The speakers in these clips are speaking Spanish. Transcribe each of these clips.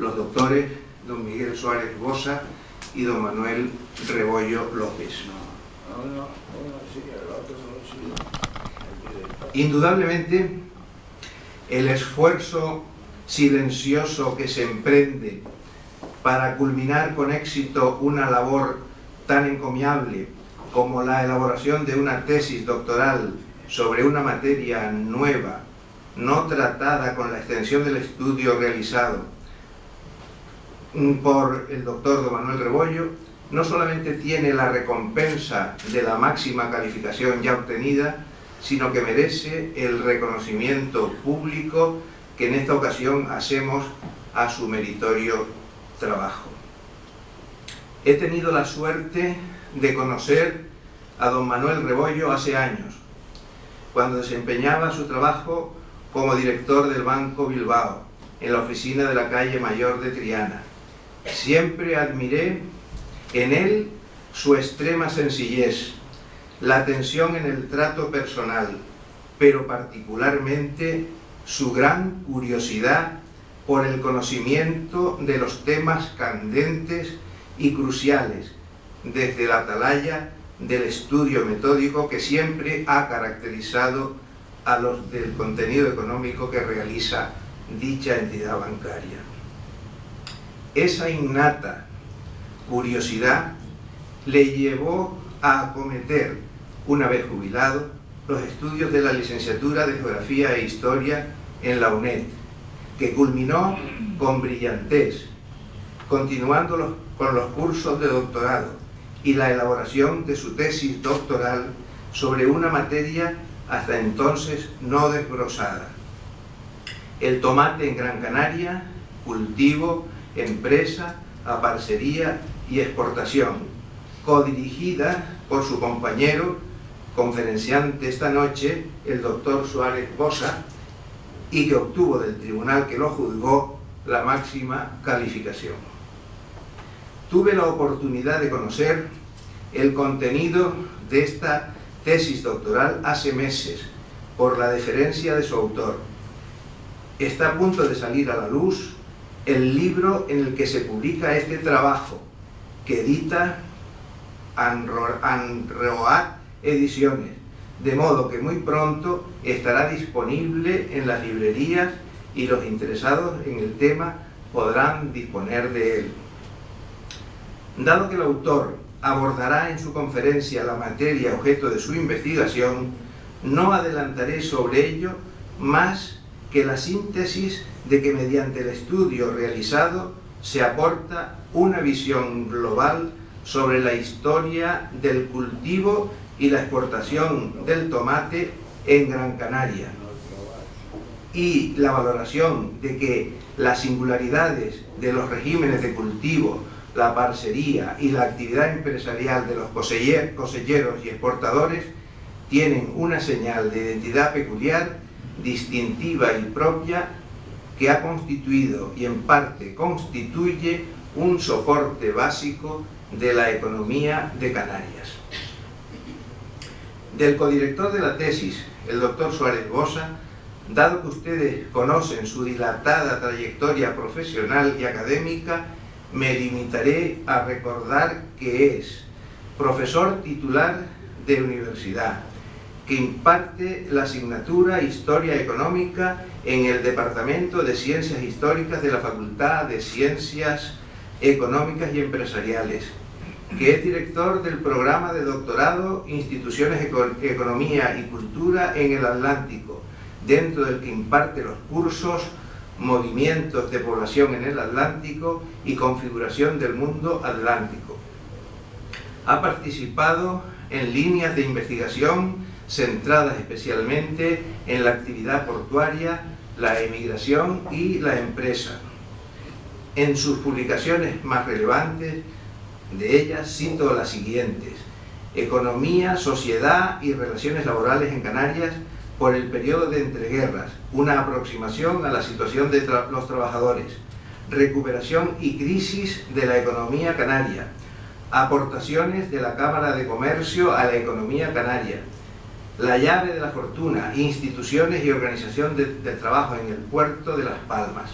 los doctores don Miguel Suárez Bosa y don Manuel Rebollo López. Indudablemente, el esfuerzo silencioso que se emprende para culminar con éxito una labor tan encomiable como la elaboración de una tesis doctoral sobre una materia nueva, no tratada con la extensión del estudio realizado por el doctor don Manuel Rebollo, no solamente tiene la recompensa de la máxima calificación ya obtenida, sino que merece el reconocimiento público que en esta ocasión hacemos a su meritorio trabajo. He tenido la suerte de conocer a don Manuel Rebollo hace años, cuando desempeñaba su trabajo como director del Banco Bilbao, en la oficina de la calle Mayor de Triana. Siempre admiré en él su extrema sencillez, la atención en el trato personal, pero particularmente su gran curiosidad por el conocimiento de los temas candentes y cruciales, desde la atalaya del estudio metódico que siempre ha caracterizado a los del contenido económico que realiza dicha entidad bancaria. Esa innata curiosidad le llevó a acometer, una vez jubilado, los estudios de la licenciatura de Geografía e Historia en la UNED, que culminó con brillantez, continuando con los cursos de doctorado y la elaboración de su tesis doctoral sobre una materia hasta entonces no desglosada: el tomate en Gran Canaria, cultivo, empresa, aparcería y exportación, codirigida por su compañero, conferenciante esta noche, el doctor Suárez Bosa, y que obtuvo del tribunal que lo juzgó la máxima calificación. Tuve la oportunidad de conocer el contenido de esta tesis doctoral hace meses, por la deferencia de su autor. Está a punto de salir a la luz el libro en el que se publica este trabajo, que edita Anroat Ediciones, de modo que muy pronto estará disponible en las librerías y los interesados en el tema podrán disponer de él. Dado que el autor abordará en su conferencia la materia objeto de su investigación, no adelantaré sobre ello más que la síntesis de que mediante el estudio realizado se aporta una visión global sobre la historia del cultivo y la exportación del tomate en Gran Canaria, y la valoración de que las singularidades de los regímenes de cultivo, la parcería y la actividad empresarial de los cosecheros y exportadores tienen una señal de identidad peculiar, distintiva y propia, que ha constituido y en parte constituye un soporte básico de la economía de Canarias. Del codirector de la tesis, el doctor Suárez Bosa, dado que ustedes conocen su dilatada trayectoria profesional y académica, me limitaré a recordar que es profesor titular de universidad, que imparte la asignatura Historia Económica en el Departamento de Ciencias Históricas de la Facultad de Ciencias Económicas y Empresariales, que es director del programa de doctorado Instituciones Economía y Cultura en el Atlántico, dentro del que imparte los cursos Movimientos de Población en el Atlántico y Configuración del Mundo Atlántico. Ha participado en líneas de investigación centradas especialmente en la actividad portuaria, la emigración y la empresa. En sus publicaciones más relevantes, de ellas cito las siguientes: Economía, Sociedad y Relaciones Laborales en Canarias por el periodo de entreguerras, una aproximación a la situación de los trabajadores, Recuperación y crisis de la economía canaria, Aportaciones de la Cámara de Comercio a la economía canaria, La llave de la fortuna, Instituciones y organización del trabajo en el puerto de Las Palmas.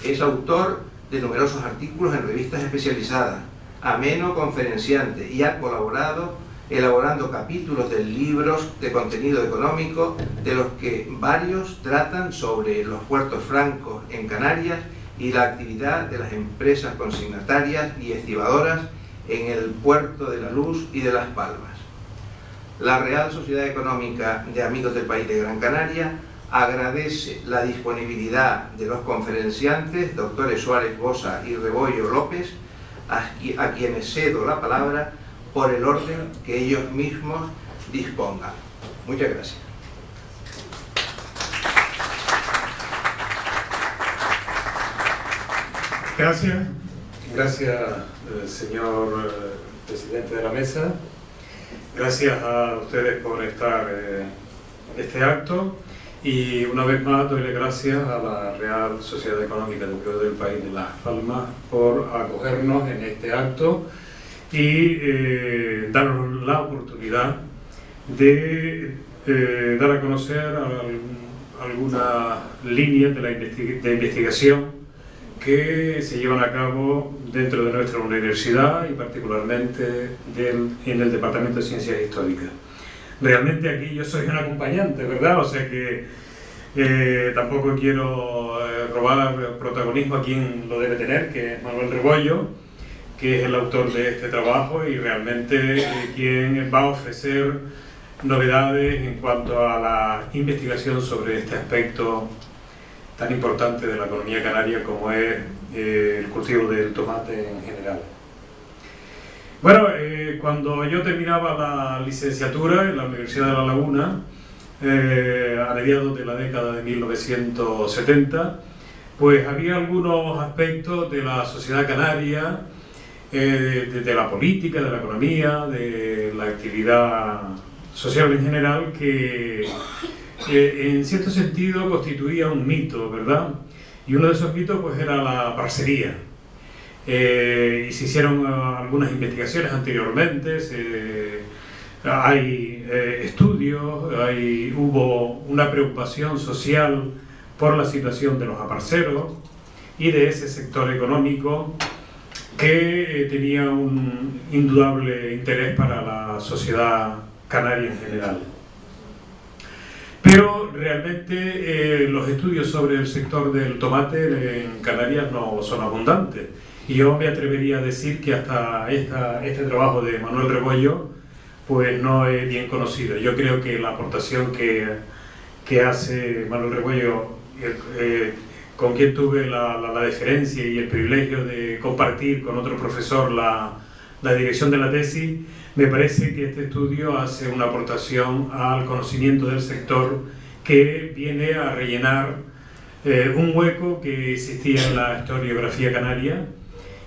Es autor de numerosos artículos en revistas especializadas, ameno conferenciante, y ha colaborado elaborando capítulos de libros de contenido económico, de los que varios tratan sobre los puertos francos en Canarias y la actividad de las empresas consignatarias y estibadoras en el puerto de La Luz y de Las Palmas. La Real Sociedad Económica de Amigos del País de Gran Canaria agradece la disponibilidad de los conferenciantes, doctores Suárez Bosa y Rebollo López, a quienes cedo la palabra por el orden que ellos mismos dispongan. Muchas gracias. Gracias, señor presidente de la mesa. Gracias a ustedes por estar en este acto, y una vez más doy las gracias a la Real Sociedad Económica de Amigos del País de Las Palmas por acogernos en este acto y darnos la oportunidad de dar a conocer algunas líneas de investigación que se llevan a cabo dentro de nuestra universidad y particularmente en el Departamento de Ciencias Históricas. Realmente aquí yo soy un acompañante, ¿verdad? O sea que tampoco quiero robar protagonismo a quien lo debe tener, que es Manuel Rebollo, que es el autor de este trabajo y realmente quien va a ofrecer novedades en cuanto a la investigación sobre este aspecto tan importante de la economía canaria como es el cultivo del tomate en general. Bueno, cuando yo terminaba la licenciatura en la Universidad de La Laguna, a mediados de la década de 1970, pues había algunos aspectos de la sociedad canaria, de la política, de la economía, de la actividad social en general, que en cierto sentido constituía un mito, ¿verdad? Y uno de esos mitos pues era la parcería. Y se hicieron algunas investigaciones anteriormente, hay estudios, hubo una preocupación social por la situación de los aparceros y de ese sector económico que tenía un indudable interés para la sociedad canaria en general. Pero realmente los estudios sobre el sector del tomate en Canarias no son abundantes. Y yo me atrevería a decir que hasta este trabajo de Manuel Rebollo pues no es bien conocido. Yo creo que la aportación que hace Manuel Rebollo, con quien tuve la deferencia y el privilegio de compartir con otro profesor la dirección de la tesis, me parece que este estudio hace una aportación al conocimiento del sector que viene a rellenar un hueco que existía en la historiografía canaria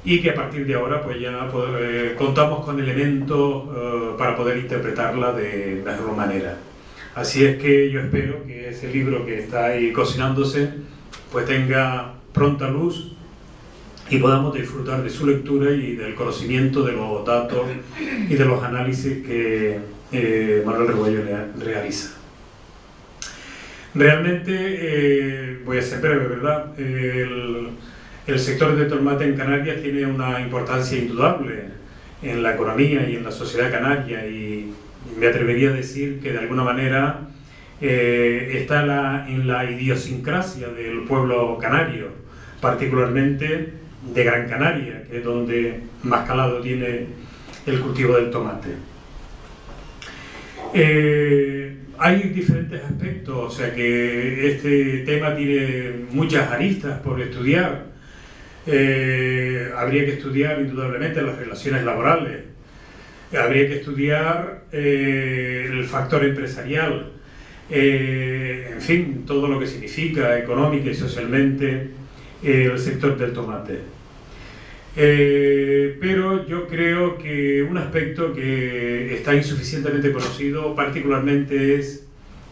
y que a partir de ahora pues ya contamos con elementos para poder interpretarla de mejor manera. Así es que yo espero que ese libro que está ahí cocinándose pues tenga pronta luz y podamos disfrutar de su lectura y del conocimiento de los datos y de los análisis que Manuel Rebollo realiza. Realmente, voy a ser breve, ¿verdad? El sector del tomate en Canarias tiene una importancia indudable en la economía y en la sociedad canaria, y me atrevería a decir que de alguna manera está en la idiosincrasia del pueblo canario, particularmente de Gran Canaria, que es donde más calado tiene el cultivo del tomate. Hay diferentes aspectos, o sea que este tema tiene muchas aristas por estudiar. Habría que estudiar indudablemente las relaciones laborales, habría que estudiar el factor empresarial, en fin, todo lo que significa económica y socialmente el sector del tomate. Pero yo creo que un aspecto que está insuficientemente conocido particularmente es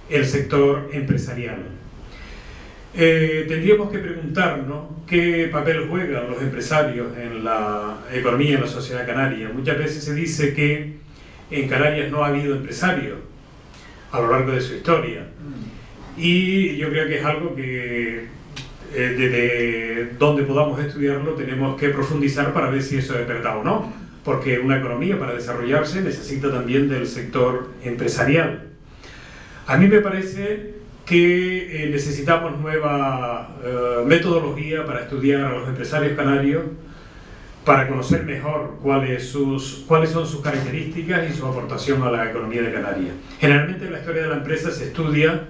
el sector empresarial. Tendríamos que preguntarnos qué papel juegan los empresarios en la economía y en la sociedad canaria. Muchas veces se dice que en Canarias no ha habido empresarios a lo largo de su historia, y yo creo que es algo que desde donde podamos estudiarlo tenemos que profundizar para ver si eso es verdad o no, porque una economía para desarrollarse necesita también del sector empresarial. A mí me parece que necesitamos nueva metodología para estudiar a los empresarios canarios, para conocer mejor cuáles son sus características y su aportación a la economía de Canarias. Generalmente la historia de la empresa se estudia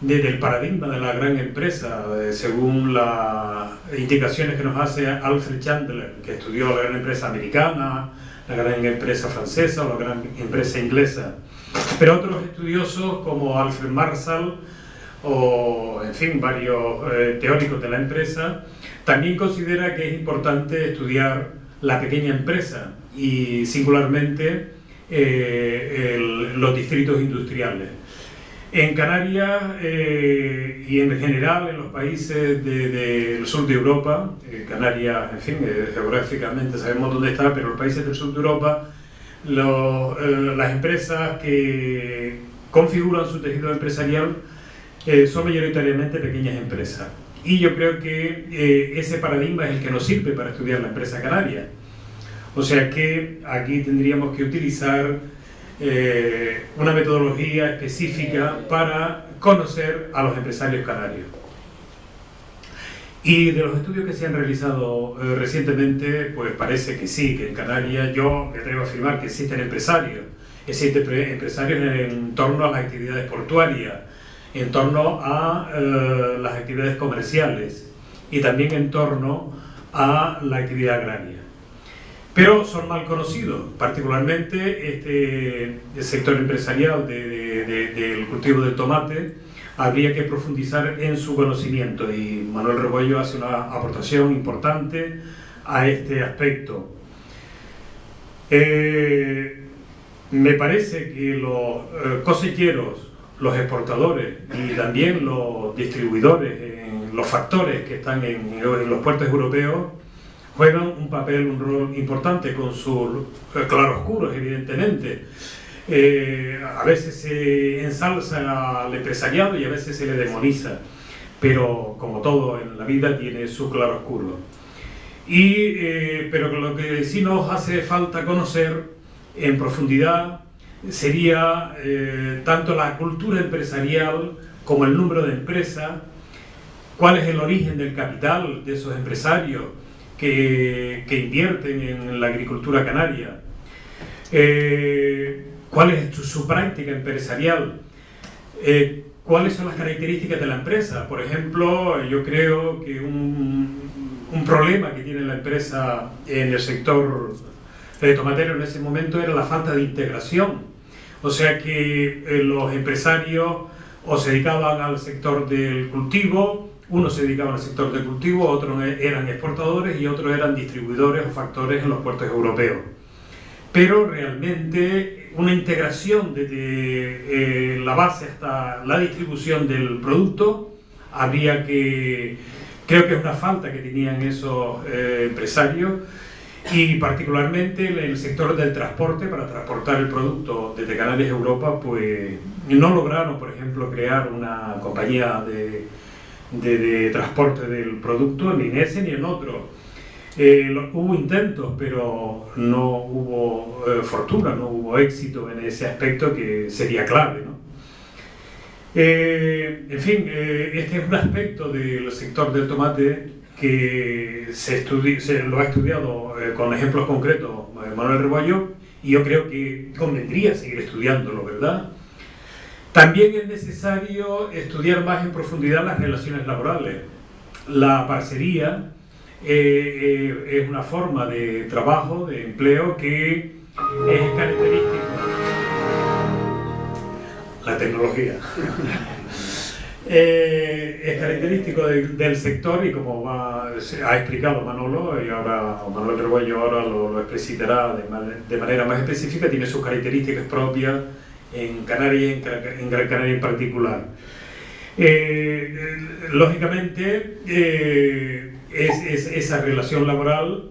desde el paradigma de la gran empresa, según las indicaciones que nos hace Alfred Chandler, que estudió la gran empresa americana, la gran empresa francesa o la gran empresa inglesa. Pero otros estudiosos como Alfred Marshall o, en fin, varios teóricos de la empresa, también considera que es importante estudiar la pequeña empresa y singularmente los distritos industriales. En Canarias y en general en los países del sur de Europa, Canarias, en fin, geográficamente sabemos dónde está, pero los países del sur de Europa, las empresas que configuran su tejido empresarial son mayoritariamente pequeñas empresas. Y yo creo que ese paradigma es el que nos sirve para estudiar la empresa canaria. O sea que aquí tendríamos que utilizar una metodología específica para conocer a los empresarios canarios. Y de los estudios que se han realizado recientemente, pues parece que sí, que en Canarias yo me atrevo a afirmar que existen empresarios en torno a las actividades portuarias, en torno a las actividades comerciales y también en torno a la actividad agraria. Pero son mal conocidos, particularmente el sector empresarial del cultivo del tomate. Habría que profundizar en su conocimiento y Manuel Rebollo hace una aportación importante a este aspecto. Me parece que los cosecheros, los exportadores y también los distribuidores, los factores que están en los puertos europeos, juegan un rol importante con sus claroscuros, evidentemente. A veces se ensalza al empresariado y a veces se le demoniza, pero como todo en la vida tiene su claroscuro. Pero lo que sí nos hace falta conocer en profundidad sería tanto la cultura empresarial como el número de empresas, cuál es el origen del capital de esos empresarios que invierten en la agricultura canaria, cuál es su práctica empresarial, cuáles son las características de la empresa. Por ejemplo, yo creo que un problema que tiene la empresa en el sector tomatero en ese momento era la falta de integración. O sea que los empresarios o se dedicaban al sector del cultivo, unos se dedicaban al sector del cultivo, otros eran exportadores y otros eran distribuidores o factores en los puertos europeos. Pero realmente una integración desde la base hasta la distribución del producto, creo que es una falta que tenían esos empresarios. Y particularmente en el sector del transporte, para transportar el producto desde Canarias a Europa, pues no lograron, por ejemplo, crear una compañía de transporte del producto, ni en ese ni en otro. Hubo intentos, pero no hubo fortuna, no hubo éxito en ese aspecto que sería clave, ¿no? En fin, este es un aspecto del sector del tomate que se lo ha estudiado con ejemplos concretos Manuel Rebollo, y yo creo que convendría seguir estudiándolo, ¿verdad? También es necesario estudiar más en profundidad las relaciones laborales. La parcería es una forma de trabajo, de empleo, que es característica. La tecnología. Es característico del sector y como ha explicado Manolo, y ahora Manuel Rebollo ahora lo explicitará de manera más específica, tiene sus características propias en Canarias y en Gran Canaria en particular. Lógicamente, esa relación laboral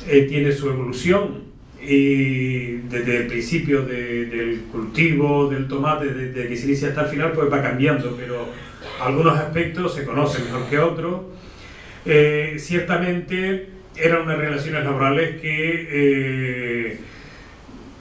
tiene su evolución. Y desde el principio del cultivo del tomate, desde que se inicia hasta el final, pues va cambiando, pero algunos aspectos se conocen mejor que otros. ciertamente eran unas relaciones laborales que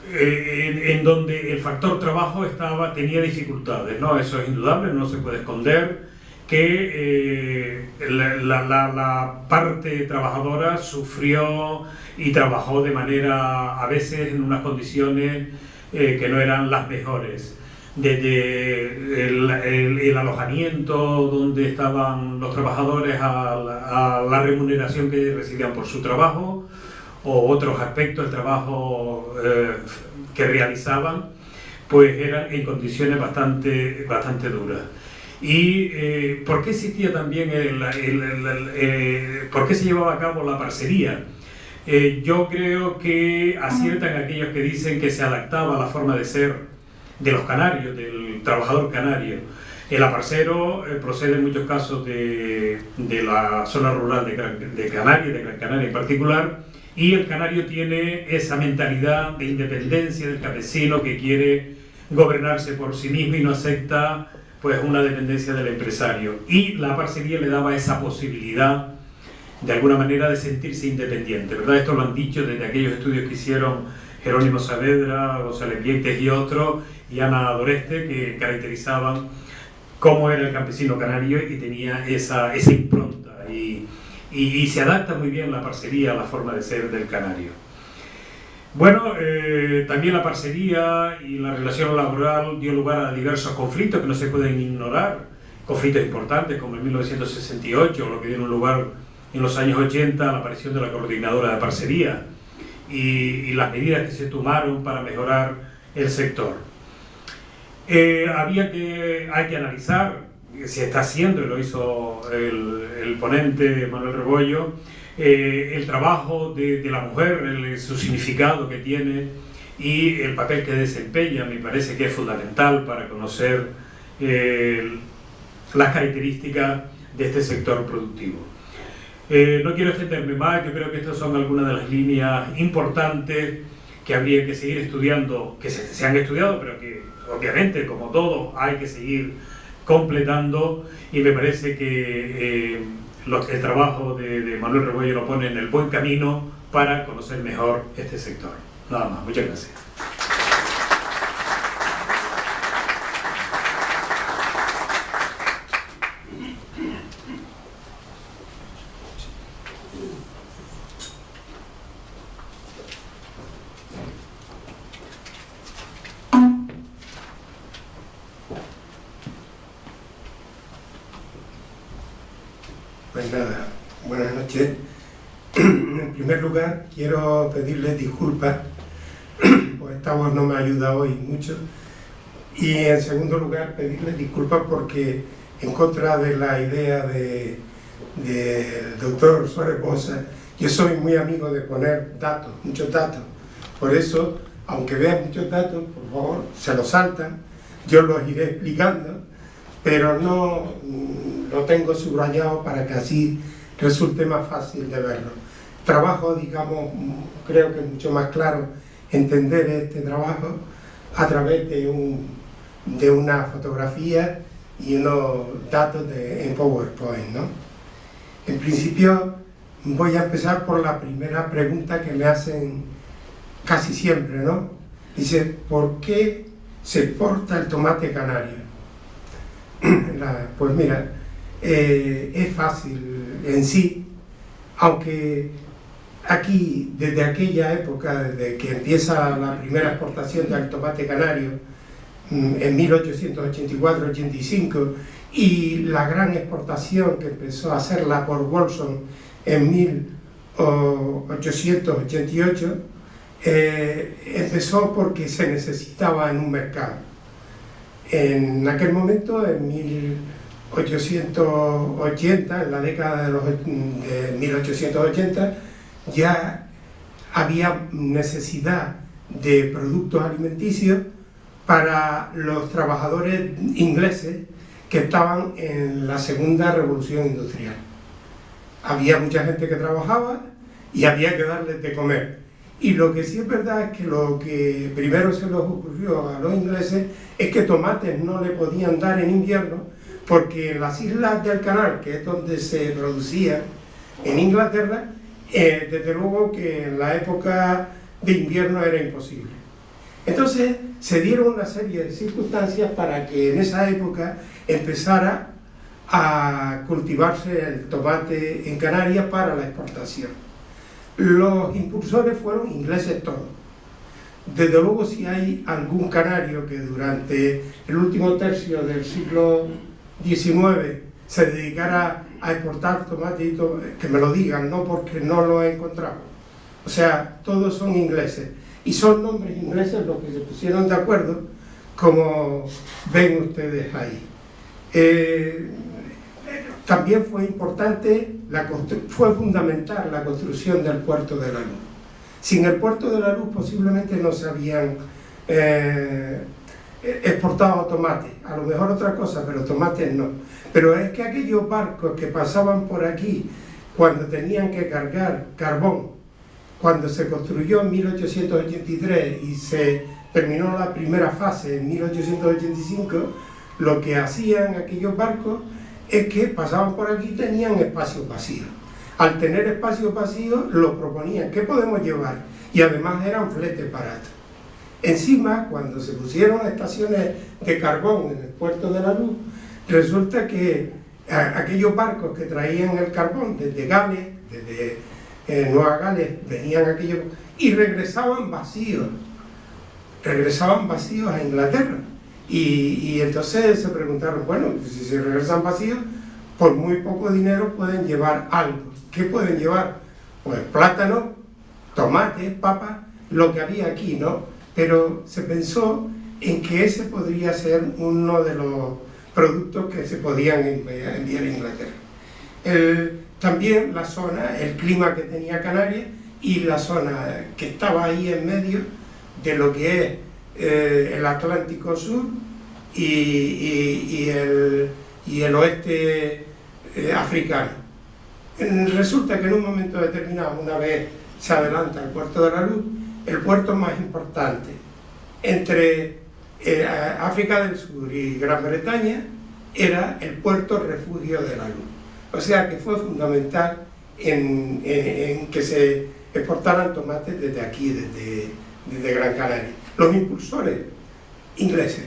en donde el factor trabajo tenía dificultades, ¿no? Eso es indudable, no se puede esconder que la parte trabajadora sufrió y trabajó de manera, a veces, en unas condiciones que no eran las mejores. Desde el alojamiento donde estaban los trabajadores a la remuneración que recibían por su trabajo, o otros aspectos del trabajo que realizaban, pues eran en condiciones bastante duras. ¿Y por qué existía también por qué se llevaba a cabo la parcería? Yo creo que aciertan aquellos que dicen que se adaptaba a la forma de ser de los canarios, del trabajador canario. El aparcero procede en muchos casos de la zona rural de Canarias, de Gran Canaria en particular, y el canario tiene esa mentalidad de independencia del campesino que quiere gobernarse por sí mismo y no acepta pues una dependencia del empresario. Y la parcería le daba esa posibilidad, de alguna manera, de sentirse independiente, ¿verdad? Esto lo han dicho desde aquellos estudios que hicieron Jerónimo Saavedra, González Vieites y otros, y Ana Doreste, que caracterizaban cómo era el campesino canario y tenía esa impronta. Y se adapta muy bien la parcería a la forma de ser del canario. Bueno, también la parcería y la relación laboral dio lugar a diversos conflictos que no se pueden ignorar, conflictos importantes como en 1968, lo que dieron lugar en los años 80 a la aparición de la coordinadora de parcería y las medidas que se tomaron para mejorar el sector. Hay que analizar, se está haciendo, y lo hizo el ponente Manuel Rebollo, el trabajo de la mujer, su significado que tiene y el papel que desempeña. Me parece que es fundamental para conocer las características de este sector productivo. No quiero extenderme más, yo creo que estas son algunas de las líneas importantes que habría que seguir estudiando, que se han estudiado, pero que obviamente, como todo, hay que seguir completando, y me parece que el trabajo de Manuel Rebollo lo pone en el buen camino para conocer mejor este sector. Nada más, muchas gracias. Pues nada, buenas noches. En primer lugar, quiero pedirles disculpas, pues esta voz no me ayuda hoy mucho. Y en segundo lugar, pedirles disculpas porque, en contra de la idea del doctor Suárez Bosa, yo soy muy amigo de poner datos, muchos datos. Por eso, aunque vean muchos datos, por favor, se los saltan, yo los iré explicando, pero no lo tengo subrayado para que así resulte más fácil de verlo. Trabajo, digamos, creo que es mucho más claro entender este trabajo a través de una fotografía y unos datos en PowerPoint, ¿no? En principio, voy a empezar por la primera pregunta que me hacen casi siempre, ¿no? Dice, ¿por qué se exporta el tomate canario? Pues mira, es fácil en sí, aunque aquí, desde aquella época, desde que empieza la primera exportación del tomate canario, en 1884-85, y la gran exportación que empezó a hacerla por Wolfson en 1888, empezó porque se necesitaba en un mercado. En aquel momento, en 1880, en la década de 1880, ya había necesidad de productos alimenticios para los trabajadores ingleses que estaban en la segunda revolución industrial. Había mucha gente que trabajaba y había que darles de comer. Y lo que sí es verdad es que lo que primero se les ocurrió a los ingleses es que tomates no le podían dar en invierno, porque en las islas del canal, que es donde se producía, en Inglaterra, desde luego que en la época de invierno era imposible. Entonces se dieron una serie de circunstancias para que en esa época empezara a cultivarse el tomate en Canarias para la exportación. Los impulsores fueron ingleses todos. Desde luego, si hay algún canario que durante el último tercio del siglo XIX se dedicara a exportar tomate, que me lo digan, no porque no lo he encontrado. O sea, todos son ingleses. Y son nombres ingleses los que se pusieron de acuerdo, como ven ustedes ahí. También fue importante, fue fundamental la construcción del Puerto de la Luz. Sin el Puerto de la Luz posiblemente no se habían exportado tomates, a lo mejor otra cosa, pero tomates no. Pero es que aquellos barcos que pasaban por aquí cuando tenían que cargar carbón, cuando se construyó en 1883 y se terminó la primera fase en 1885, lo que hacían aquellos barcos es que pasaban por aquí y tenían espacios vacíos. Al tener espacios vacíos, lo proponían, ¿qué podemos llevar? Y además eran fletes baratos. Encima, cuando se pusieron estaciones de carbón en el Puerto de la Luz, resulta que aquellos barcos que traían el carbón desde Gales, desde Nueva Gales, venían aquellos y regresaban vacíos a Inglaterra. Y entonces se preguntaron, bueno, si se regresan vacíos, por muy poco dinero pueden llevar algo. ¿Qué pueden llevar? Pues plátano, tomate, papa, lo que había aquí, ¿no? Pero se pensó en que ese podría ser uno de los productos que se podían enviar a Inglaterra. También la zona, el clima que tenía Canarias y la zona que estaba ahí en medio de lo que es el Atlántico Sur y el oeste africano. Resulta que en un momento determinado, una vez se adelanta el Puerto de la Luz, el puerto más importante entre África del Sur y Gran Bretaña era el puerto refugio de la Luz. O sea que fue fundamental en que se exportaran tomates desde aquí, desde Gran Canaria. Los impulsores ingleses,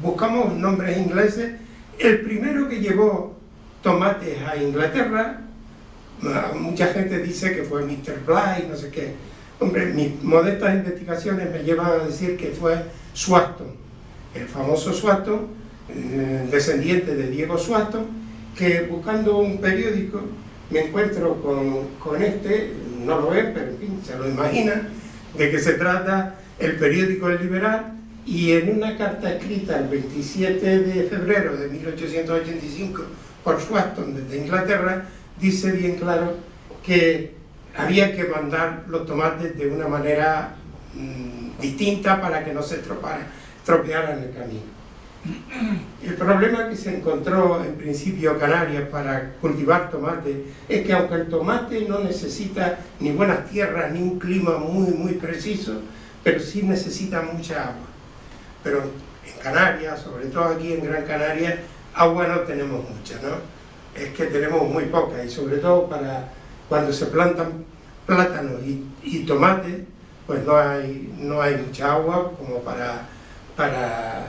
buscamos nombres ingleses. El primero que llevó tomates a Inglaterra, mucha gente dice que fue Mr. Bligh, no sé qué. Hombre, mis modestas investigaciones me llevan a decir que fue Swanston, el famoso Swanston, descendiente de Diego Swanston, que buscando un periódico me encuentro con este, no lo ven, pero en fin, se lo imaginan, de que se trata el periódico El Liberal, y en una carta escrita el 27 de febrero de 1885 por Swanston desde Inglaterra, dice bien claro que había que mandar los tomates de una manera distinta para que no se estropearan el camino. El problema que se encontró en principio Canarias para cultivar tomate es que aunque el tomate no necesita ni buenas tierras ni un clima muy preciso, pero sí necesita mucha agua. Pero en Canarias, sobre todo aquí en Gran Canaria, agua no tenemos mucha, ¿no? Es que tenemos muy poca, y sobre todo para cuando se plantan plátanos y tomates, pues no hay mucha agua como para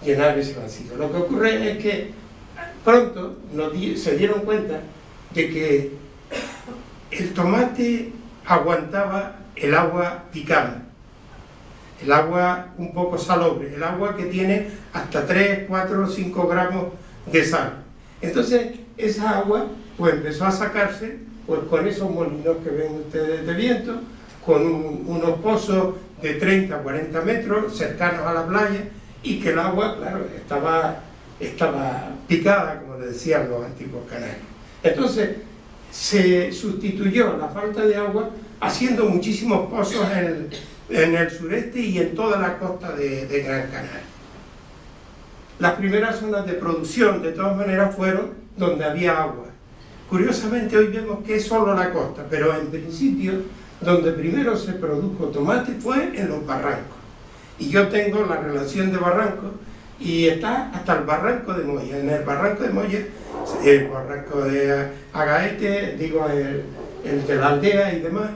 llenar ese vacío. Lo que ocurre es que pronto se dieron cuenta de que el tomate aguantaba el agua picada, el agua un poco salobre, el agua que tiene hasta 3, 4, 5 gramos de sal. Entonces esa agua pues empezó a sacarse pues con esos molinos que ven ustedes de viento, con unos pozos de 30, 40 metros cercanos a la playa, y que el agua, claro, estaba picada, como le decían los antiguos canarios. Entonces se sustituyó la falta de agua haciendo muchísimos pozos en el sureste y en toda la costa de Gran Canaria. Las primeras zonas de producción, de todas maneras, fueron donde había agua. Curiosamente hoy vemos que es solo la costa, pero en principio donde primero se produjo tomate fue en los barrancos. Y yo tengo la relación de barrancos y está hasta el barranco de Moya. En el barranco de Moya, el barranco de Agaete, digo, el de la aldea y demás,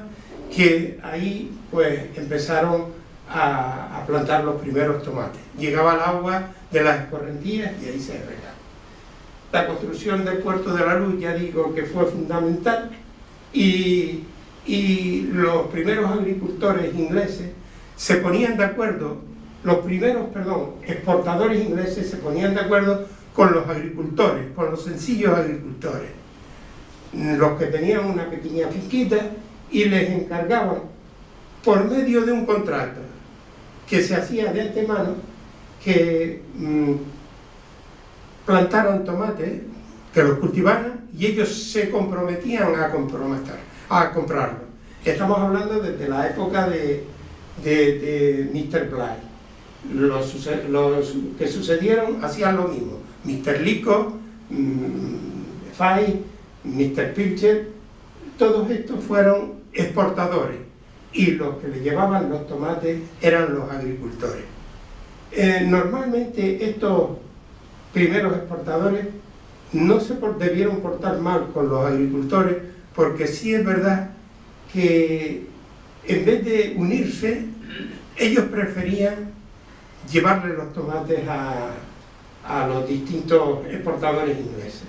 que ahí pues empezaron a plantar los primeros tomates. Llegaba el agua de las escorrentías y ahí se regaba. La construcción del Puerto de la Luz, ya digo que fue fundamental, y los primeros agricultores ingleses se ponían de acuerdo, los primeros, exportadores ingleses se ponían de acuerdo con los agricultores, con los sencillos agricultores, los que tenían una pequeña finquita, y les encargaban, por medio de un contrato que se hacía de antemano, que plantaran tomates, que los cultivaran, y ellos se comprometían a comprarlo. Estamos hablando desde la época de Mr. Bligh. Los que sucedieron hacían lo mismo. Mr. Lico, Fay, Mr. Pilcher, todos estos fueron exportadores, y los que le llevaban los tomates eran los agricultores. Normalmente estos primeros exportadores no se debieron portar mal con los agricultores, porque sí es verdad que en vez de unirse, ellos preferían llevarle los tomates a los distintos exportadores ingleses.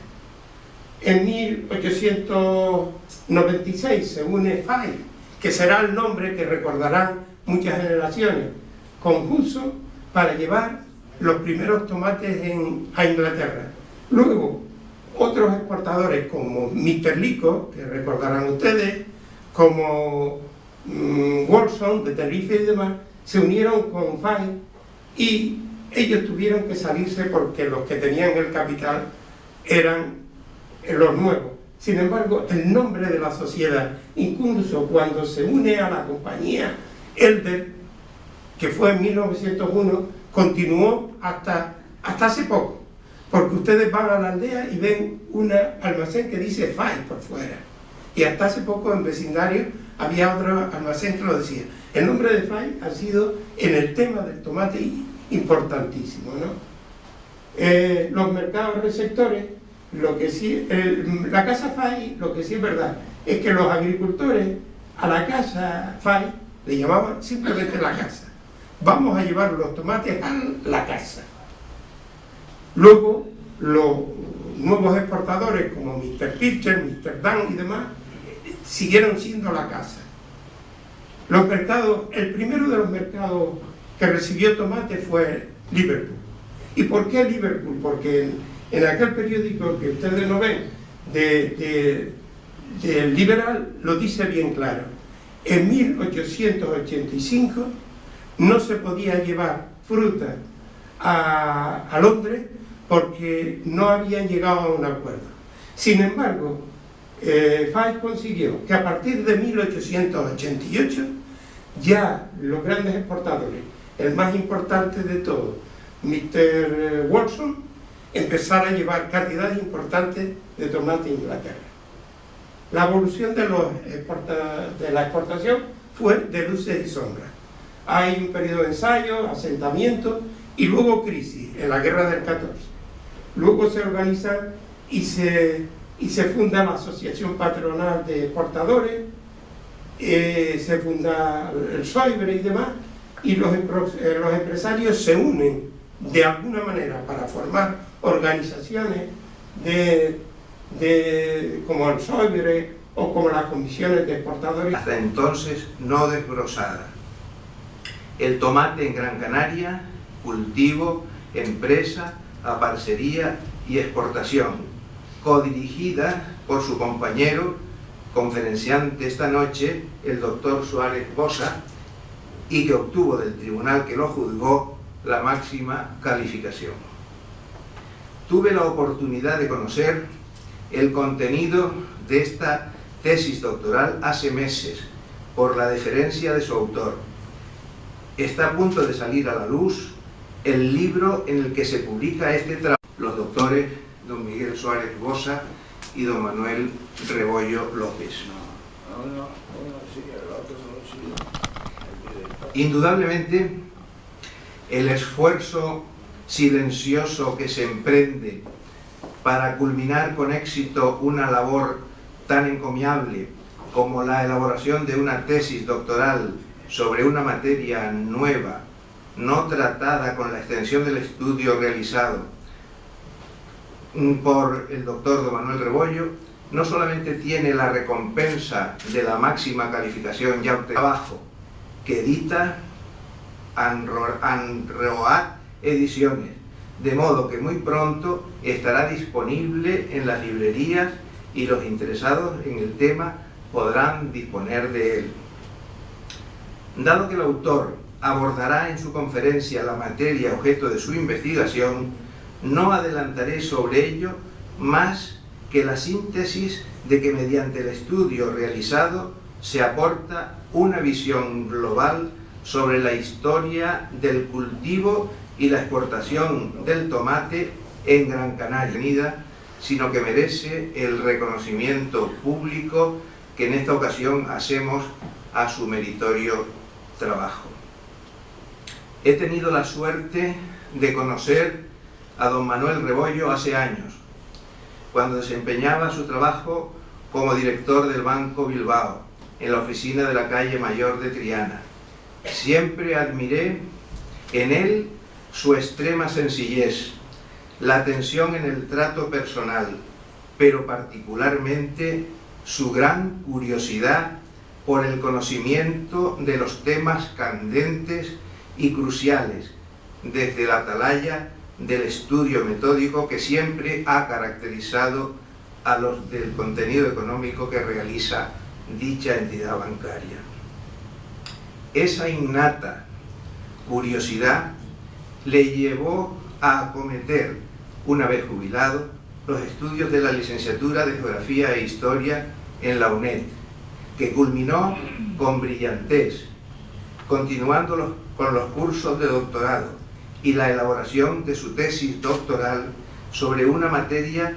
En 1896 se une Fay, que será el nombre que recordarán muchas generaciones, con Hudson, para llevar los primeros tomates a Inglaterra. Luego, otros exportadores como Mr. Lico, que recordarán ustedes, como Wolfson de Tenerife y demás, se unieron con Fay, y ellos tuvieron que salirse porque los que tenían el capital eran los nuevos. Sin embargo, el nombre de la sociedad, incluso cuando se une a la compañía Elder, que fue en 1901, continuó hasta hace poco, porque ustedes van a la aldea y ven un almacén que dice Fay por fuera, y hasta hace poco en vecindario había otro almacén que lo decía. El nombre de Fay ha sido, en el tema del tomate, importantísimo, ¿no? Los mercados receptores, lo que sí, la casa Fay, lo que sí es verdad, es que los agricultores a la casa Fay le llamaban simplemente la casa. Vamos a llevar los tomates a la casa. Luego, los nuevos exportadores como Mr. Pitcher, Mr. Dan y demás, siguieron siendo la casa. Los mercados, el primero de los mercados que recibió tomate fue Liverpool. ¿Y por qué Liverpool? Porque en aquel periódico que ustedes no ven, del Liberal, lo dice bien claro. En 1885 no se podía llevar fruta a Londres porque no habían llegado a un acuerdo. Sin embargo, Fay consiguió que a partir de 1888 ya los grandes exportadores, el más importante de todos, Mr. Watson, empezara a llevar cantidades importantes de tomate a Inglaterra. La evolución de la exportación fue de luces y sombras. Hay un periodo de ensayo, asentamiento y luego crisis en la guerra del 14. Luego se organizan y se funda la Asociación Patronal de Exportadores, se funda el SOIBRE y demás, y los empresarios se unen de alguna manera para formar organizaciones como el SOIBRE o como las comisiones de exportadores. Hasta entonces no desglosada. El tomate en Gran Canaria, cultivo, empresa, aparcería y exportación, codirigida por su compañero, conferenciante esta noche, el doctor Suárez Bosa, y que obtuvo del tribunal que lo juzgó la máxima calificación. Tuve la oportunidad de conocer el contenido de esta tesis doctoral hace meses, por la deferencia de su autor. Está a punto de salir a la luz el libro en el que se publica este trabajo. Los doctores don Miguel Suárez Bosa y don Manuel Rebollo López. Indudablemente, el esfuerzo silencioso que se emprende para culminar con éxito una labor tan encomiable como la elaboración de una tesis doctoral sobre una materia nueva, no tratada con la extensión del estudio realizado por el doctor don Manuel Rebollo, no solamente tiene la recompensa de la máxima calificación ya obtenida, trabajo que edita Anroat Ediciones, de modo que muy pronto estará disponible en las librerías y los interesados en el tema podrán disponer de él. Dado que el autor abordará en su conferencia la materia objeto de su investigación, no adelantaré sobre ello más que la síntesis de que mediante el estudio realizado se aporta una visión global sobre la historia del cultivo y la exportación del tomate en Gran Canaria, sino que merece el reconocimiento público que en esta ocasión hacemos a su meritorio trabajo. He tenido la suerte de conocer a don Manuel Rebollo hace años, cuando desempeñaba su trabajo como director del Banco Bilbao, en la oficina de la calle Mayor de Triana. Siempre admiré en él su extrema sencillez, la atención en el trato personal, pero particularmente su gran curiosidad por el conocimiento de los temas candentes y cruciales, desde la atalaya del estudio metódico que siempre ha caracterizado a los del contenido económico que realiza dicha entidad bancaria. Esa innata curiosidad le llevó a acometer, una vez jubilado, los estudios de la licenciatura de Geografía e Historia en la UNED, que culminó con brillantez, continuando con los cursos de doctorado y la elaboración de su tesis doctoral sobre una materia